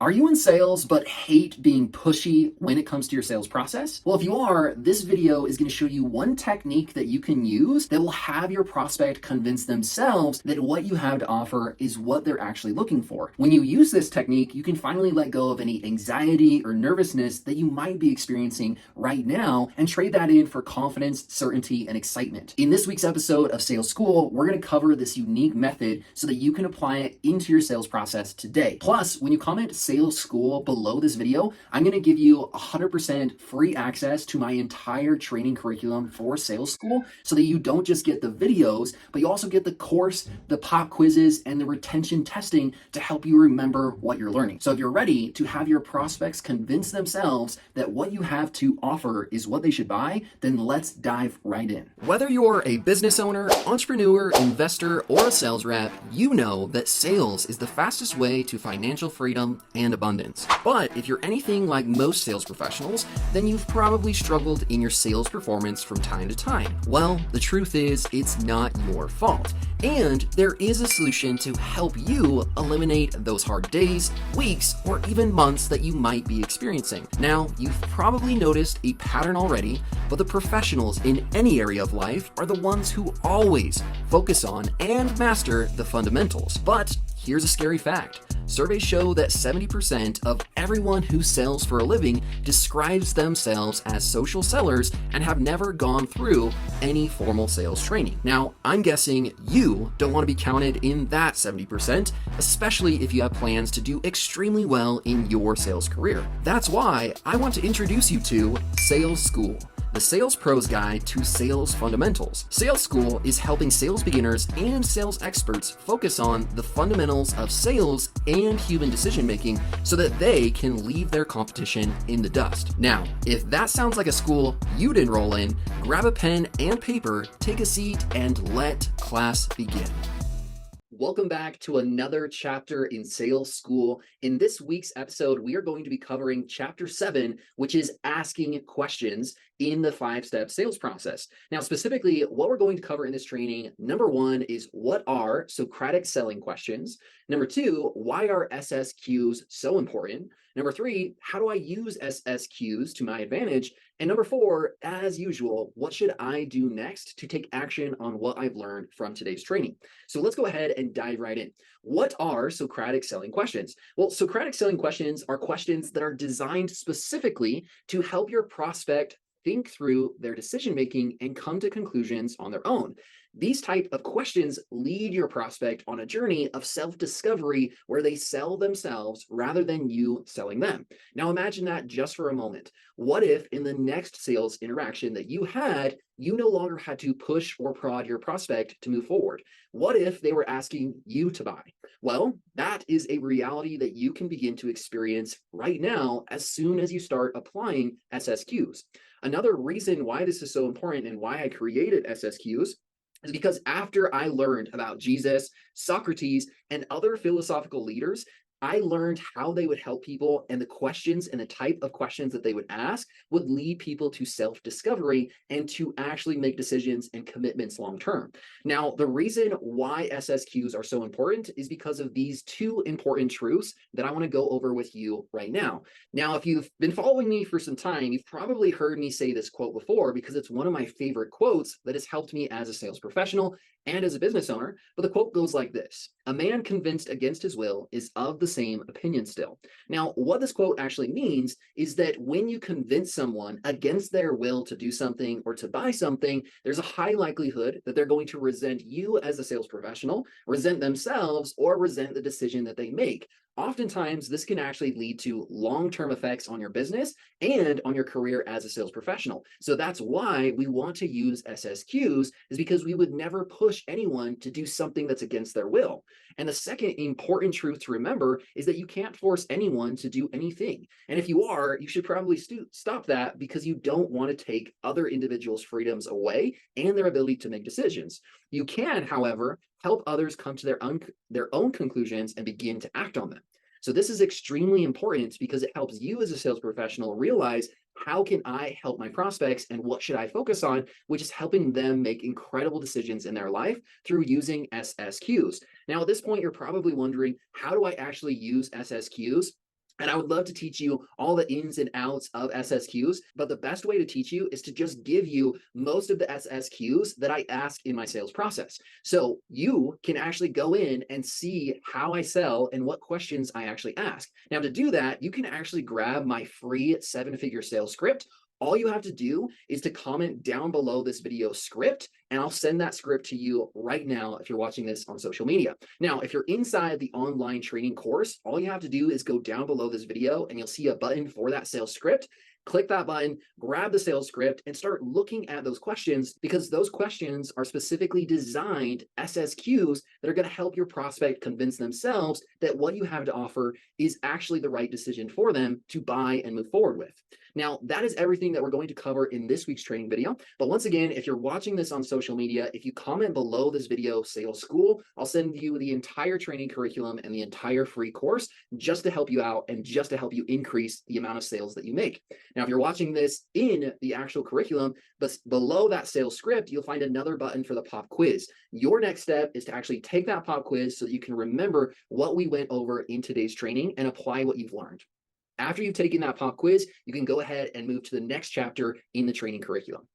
Are you in sales but hate being pushy when it comes to your sales process? Well, if you are, this video is going to show you one technique that you can use that will have your prospect convince themselves that what you have to offer is what they're actually looking for. When you use this technique, you can finally let go of any anxiety or nervousness that you might be experiencing right now and trade that in for confidence, certainty, and excitement. In this week's episode of Sales School, we're going to cover this unique method so that you can apply it into your sales process today. Plus, when you comment Sales School below this video, I'm going to give you 100% free access to my entire training curriculum for Sales School so that you don't just get the videos, but you also get the course, the pop quizzes, and the retention testing to help you remember what you're learning. So if you're ready to have your prospects convince themselves that what you have to offer is what they should buy, then let's dive right in. Whether you're a business owner, entrepreneur, investor, or a sales rep, you know that sales is the fastest way to financial freedom and abundance. But if you're anything like most sales professionals, then you've probably struggled in your sales performance from time to time. Well, the truth is, it's not your fault. And there is a solution to help you eliminate those hard days, weeks, or even months that you might be experiencing. Now, you've probably noticed a pattern already, but the professionals in any area of life are the ones who always focus on and master the fundamentals. But here's a scary fact. Surveys show that 70% of everyone who sells for a living describes themselves as social sellers and have never gone through any formal sales training. Now, I'm guessing you don't want to be counted in that 70%, especially if you have plans to do extremely well in your sales career. That's why I want to introduce you to Sales School, the Sales Pros Guide to Sales Fundamentals. Sales School is helping sales beginners and sales experts focus on the fundamentals of sales and human decision making so that they can leave their competition in the dust. Now, if that sounds like a school you'd enroll in, grab a pen and paper, take a seat, and let class begin. Welcome back to another chapter in Sales School. In this week's episode, we are going to be covering Chapter 7, which is asking questions in the 5-step sales process. Now, specifically, what we're going to cover in this training, number 1 is what are Socratic selling questions? Number 2, why are SSQs so important? Number 3, how do I use SSQs to my advantage? And number 4, as usual, what should I do next to take action on what I've learned from today's training? So let's go ahead and dive right in. What are Socratic selling questions? Well, Socratic selling questions are questions that are designed specifically to help your prospect think through their decision making and come to conclusions on their own. These type of questions lead your prospect on a journey of self-discovery where they sell themselves rather than you selling them. Now imagine that just for a moment. What if in the next sales interaction that you had, you no longer had to push or prod your prospect to move forward? What if they were asking you to buy? Well, that is a reality that you can begin to experience right now as soon as you start applying SSQs. Another reason why this is so important and why I created SSQs is because after I learned about Jesus, Socrates, and other philosophical leaders, I learned how they would help people, and the questions and the type of questions that they would ask would lead people to self-discovery and to actually make decisions and commitments long-term. Now, the reason why SSQs are so important is because of these two important truths that I want to go over with you right now. Now, if you've been following me for some time, you've probably heard me say this quote before because it's one of my favorite quotes that has helped me as a sales professional and as a business owner. But the quote goes like this: "A man convinced against his will is of the same opinion still." Now, what this quote actually means is that when you convince someone against their will to do something or to buy something, there's a high likelihood that they're going to resent you as a sales professional, resent themselves, or resent the decision that they make. Oftentimes, this can actually lead to long-term effects on your business and on your career as a sales professional. So that's why we want to use SSQs, is because we would never push anyone to do something that's against their will. And the second important truth to remember is that you can't force anyone to do anything. And if you are, you should probably stop that because you don't want to take other individuals' freedoms away and their ability to make decisions. You can, however, help others come to their own conclusions and begin to act on them. So this is extremely important because it helps you as a sales professional realize, how can I help my prospects and what should I focus on, which is helping them make incredible decisions in their life through using SSQs. Now, at this point, you're probably wondering, how do I actually use SSQs? And I would love to teach you all the ins and outs of SSQs, but the best way to teach you is to just give you most of the SSQs that I ask in my sales process. So you can actually go in and see how I sell and what questions I actually ask. Now, to do that, you can actually grab my free 7-figure sales script. All you have to do is to comment down below this video script, and I'll send that script to you right now if you're watching this on social media. Now, if you're inside the online training course, all you have to do is go down below this video and you'll see a button for that sales script. Click that button, grab the sales script, and start looking at those questions, because those questions are specifically designed SSQs that are going to help your prospect convince themselves that what you have to offer is actually the right decision for them to buy and move forward with. Now, that is everything that we're going to cover in this week's training video. But once again, if you're watching this on social media, if you comment below this video, Sales School, I'll send you the entire training curriculum and the entire free course just to help you out and just to help you increase the amount of sales that you make. Now, if you're watching this in the actual curriculum, but below that sales script, you'll find another button for the pop quiz. Your next step is to actually take that pop quiz so that you can remember what we went over in today's training and apply what you've learned. After you've taken that pop quiz, you can go ahead and move to the next chapter in the training curriculum.